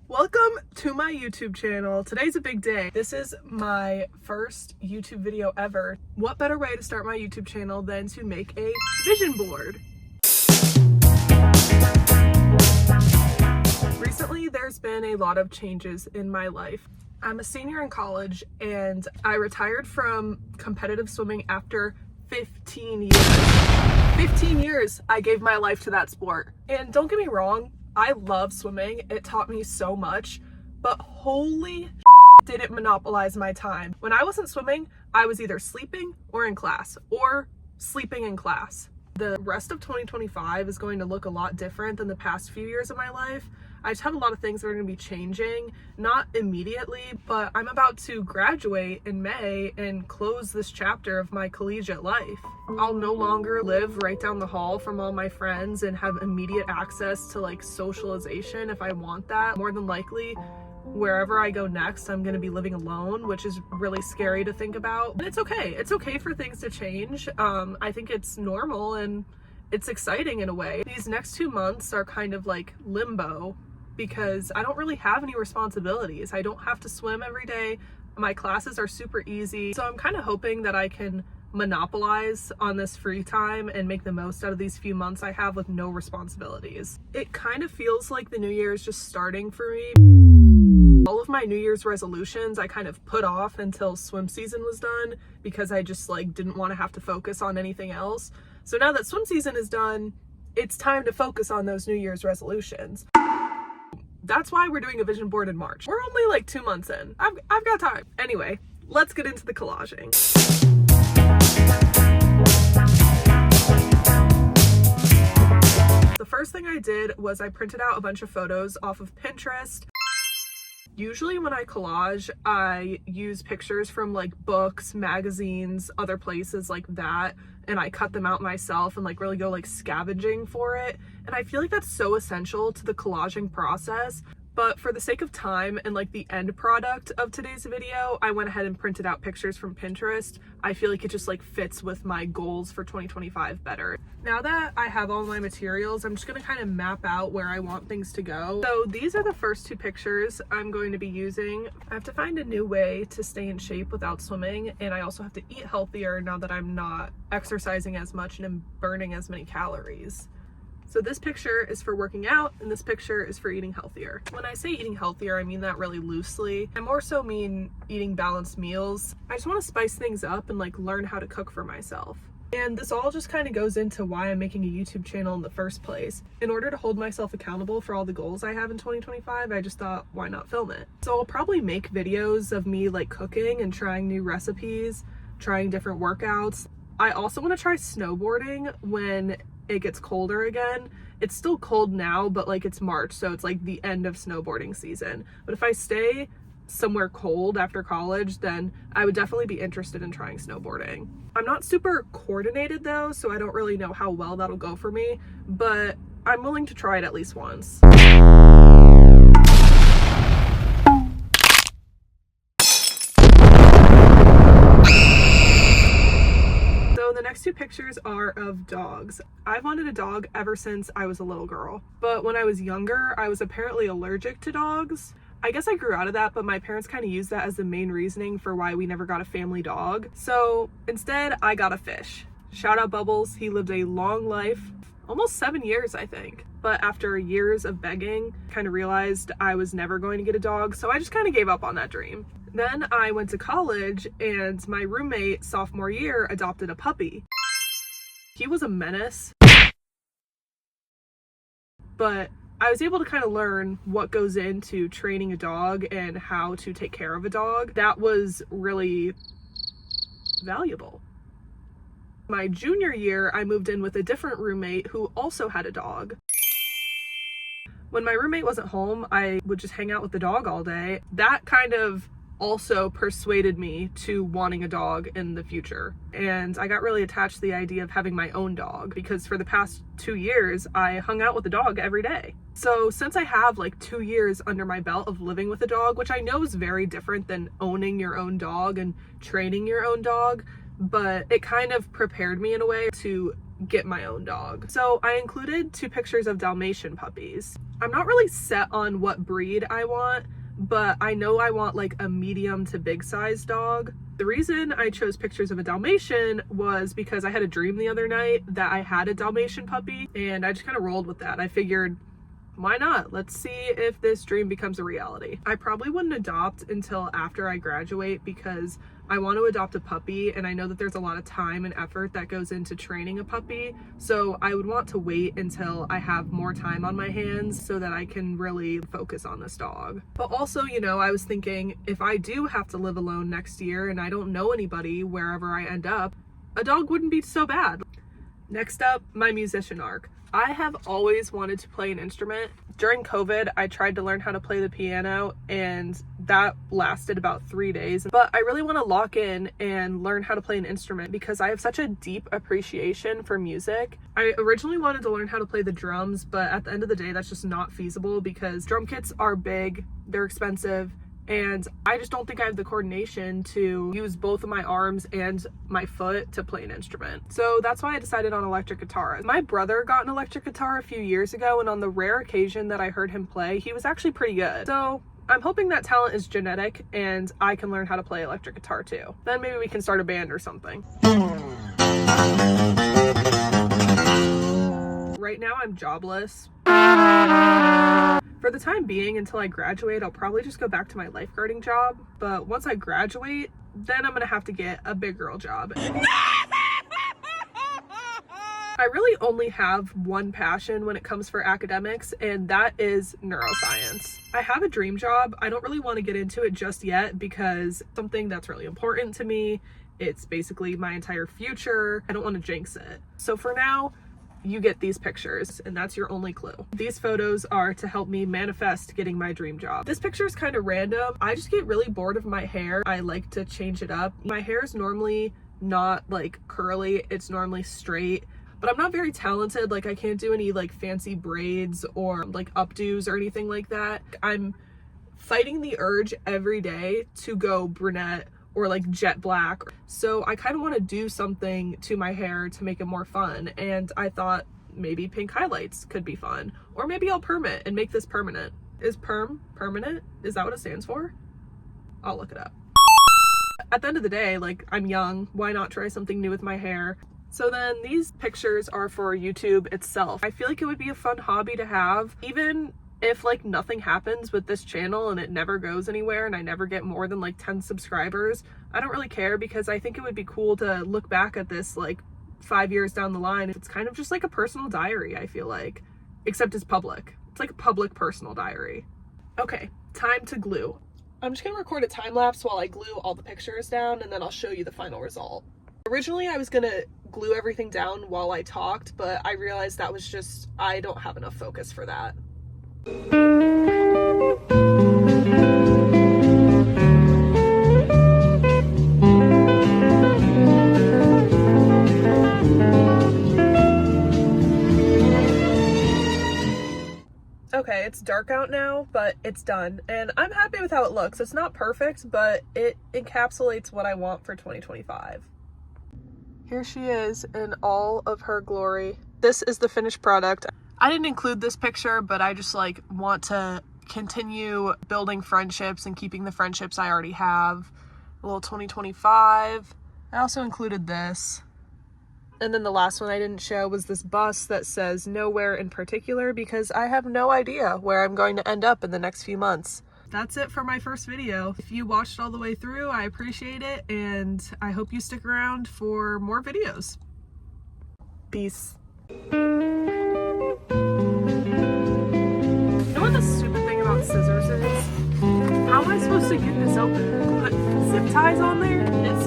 Welcome to my YouTube channel. Today's a big day. This is my first YouTube video ever. What better way to start my YouTube channel than to make a vision board? Recently, there's been a lot of changes in my life. I'm a senior in college and I retired from competitive swimming after 15 years. 15 years I gave my life to that sport. And don't get me wrong, I love swimming. It taught me so much, but holy did it monopolize my time. When I wasn't swimming, I was either sleeping or in class, or sleeping in class. The rest of 2025 is going to look a lot different than the past few years of my life. I just have a lot of things that are going to be changing, not immediately, but I'm about to graduate in May and close this chapter of my collegiate life. I'll no longer live right down the hall from all my friends and have immediate access to like socialization if I want that. More than likely, wherever I go next, I'm going to be living alone, which is really scary to think about. And it's okay. It's okay for things to change. I think it's normal and it's exciting in a way. These next 2 months are kind of like limbo because I don't really have any responsibilities. I don't have to swim every day. My classes are super easy. So I'm kind of hoping that I can monopolize on this free time and make the most out of these few months I have with no responsibilities. It kind of feels like the new year is just starting for me. All of my New Year's resolutions I kind of put off until swim season was done because I just like didn't want to have to focus on anything else. So now that swim season is done, it's time to focus on those New Year's resolutions. That's why we're doing a vision board in March. We're only like 2 months in. I've got time. Anyway, let's get into the collaging. The first thing I did was I printed out a bunch of photos off of Pinterest. Usually when I collage, I use pictures from like books, magazines, other places like that, and I cut them out myself and like really go like scavenging for it. And I feel like that's so essential to the collaging process. But for the sake of time and like the end product of today's video, I went ahead and printed out pictures from Pinterest. I feel like it just like fits with my goals for 2025 better. Now that I have all my materials, I'm just gonna kind of map out where I want things to go. So these are the first 2 pictures I'm going to be using. I have to find a new way to stay in shape without swimming, and I also have to eat healthier now that I'm not exercising as much and I'm burning as many calories. So this picture is for working out and this picture is for eating healthier. When I say eating healthier, I mean that really loosely. I more so mean eating balanced meals. I just want to spice things up and like learn how to cook for myself. And this all just kind of goes into why I'm making a YouTube channel in the first place. In order to hold myself accountable for all the goals I have in 2025, I just thought, why not film it? So I'll probably make videos of me like cooking and trying new recipes, trying different workouts. I also want to try snowboarding when it gets colder again. It's still cold now, but like it's March, so it's like the end of snowboarding season. But if I stay somewhere cold after college, then I would definitely be interested in trying snowboarding. I'm not super coordinated though, so I don't really know how well that'll go for me, but I'm willing to try it at least once. The next 2 pictures are of dogs. I've wanted a dog ever since I was a little girl, but when I was younger, I was apparently allergic to dogs. I guess I grew out of that, but my parents kind of used that as the main reasoning for why we never got a family dog. So instead, I got a fish. Shout out Bubbles. He lived a long life, almost 7 years, I think. But after years of begging, I kind of realized I was never going to get a dog, so I just kind of gave up on that dream. Then I went to college and my roommate sophomore year adopted a puppy. He was a menace, but I was able to kind of learn what goes into training a dog and how to take care of a dog. That was really valuable. My junior year, I moved in with a different roommate who also had a dog. When my roommate wasn't home, I would just hang out with the dog all day. That kind of also persuaded me to wanting a dog in the future. And I got really attached to the idea of having my own dog because for the past 2 years, I hung out with the dog every day. So since I have like 2 years under my belt of living with a dog, which I know is very different than owning your own dog and training your own dog, but it kind of prepared me in a way to get my own dog. So I included 2 pictures of Dalmatian puppies. I'm not really set on what breed I want, but I know I want like a medium to big size dog. The reason I chose pictures of a Dalmatian was because I had a dream the other night that I had a Dalmatian puppy, and I just kind of rolled with that. I figured, why not? Let's see if this dream becomes a reality. I probably wouldn't adopt until after I graduate because I want to adopt a puppy, and I know that there's a lot of time and effort that goes into training a puppy. So I would want to wait until I have more time on my hands so that I can really focus on this dog. But also, you know, I was thinking if I do have to live alone next year and I don't know anybody wherever I end up, a dog wouldn't be so bad. Next up, my musician arc. I have always wanted to play an instrument. During COVID, I tried to learn how to play the piano, and that lasted about 3 days. But I really want to lock in and learn how to play an instrument because I have such a deep appreciation for music. I originally wanted to learn how to play the drums, but at the end of the day, that's just not feasible because drum kits are big, they're expensive, and I just don't think I have the coordination to use both of my arms and my foot to play an instrument. So that's why I decided on electric guitar. My brother got an electric guitar a few years ago, and on the rare occasion that I heard him play, he was actually pretty good. So I'm hoping that talent is genetic and I can learn how to play electric guitar too. Then maybe we can start a band or something. Right now I'm jobless. For the time being, until I graduate, I'll probably just go back to my lifeguarding job. But once I graduate, then I'm gonna have to get a big girl job. I really only have one passion when it comes for academics, and that is neuroscience. I have a dream job. I don't really want to get into it just yet because it's something that's really important to me. It's basically my entire future. I don't want to jinx it. So for now, you get these pictures, and that's your only clue. These photos are to help me manifest getting my dream job. This picture is kind of random. I just get really bored of my hair. I like to change it up. My hair is normally not like curly, it's normally straight, but I'm not very talented. Like I can't do any like fancy braids or like updos or anything like that. I'm fighting the urge every day to go brunette or like jet black. So I kind of want to do something to my hair to make it more fun, and I thought maybe pink highlights could be fun, or maybe I'll perm it and make this permanent. Is perm permanent? Is that what it stands for? I'll look it up. At the end of the day, like, I'm young, why not try something new with my hair? So then these pictures are for YouTube itself. I feel like it would be a fun hobby to have, even if like nothing happens with this channel and it never goes anywhere and I never get more than like 10 subscribers. I don't really care because I think it would be cool to look back at this like 5 years down the line. It's kind of just like a personal diary, I feel like, except it's public. It's like a public personal diary. Okay, time to glue. I'm just gonna record a time lapse while I glue all the pictures down, and then I'll show you the final result. Originally I was gonna glue everything down while I talked, but I realized that was just, I don't have enough focus for that. Okay, it's dark out now, but it's done, and I'm happy with how it looks. It's not perfect, but it encapsulates what I want for 2025. Here she is in all of her glory. This is the finished product. I didn't include this picture, but I just like want to continue building friendships and keeping the friendships I already have. A little 2025. I also included this. And then the last one I didn't show was this bus that says nowhere in particular, because I have no idea where I'm going to end up in the next few months. That's it for my first video. If you watched all the way through, I appreciate it, and I hope you stick around for more videos. Peace. You know what the stupid thing about scissors is? How am I supposed to get this open? Put zip ties on there? It's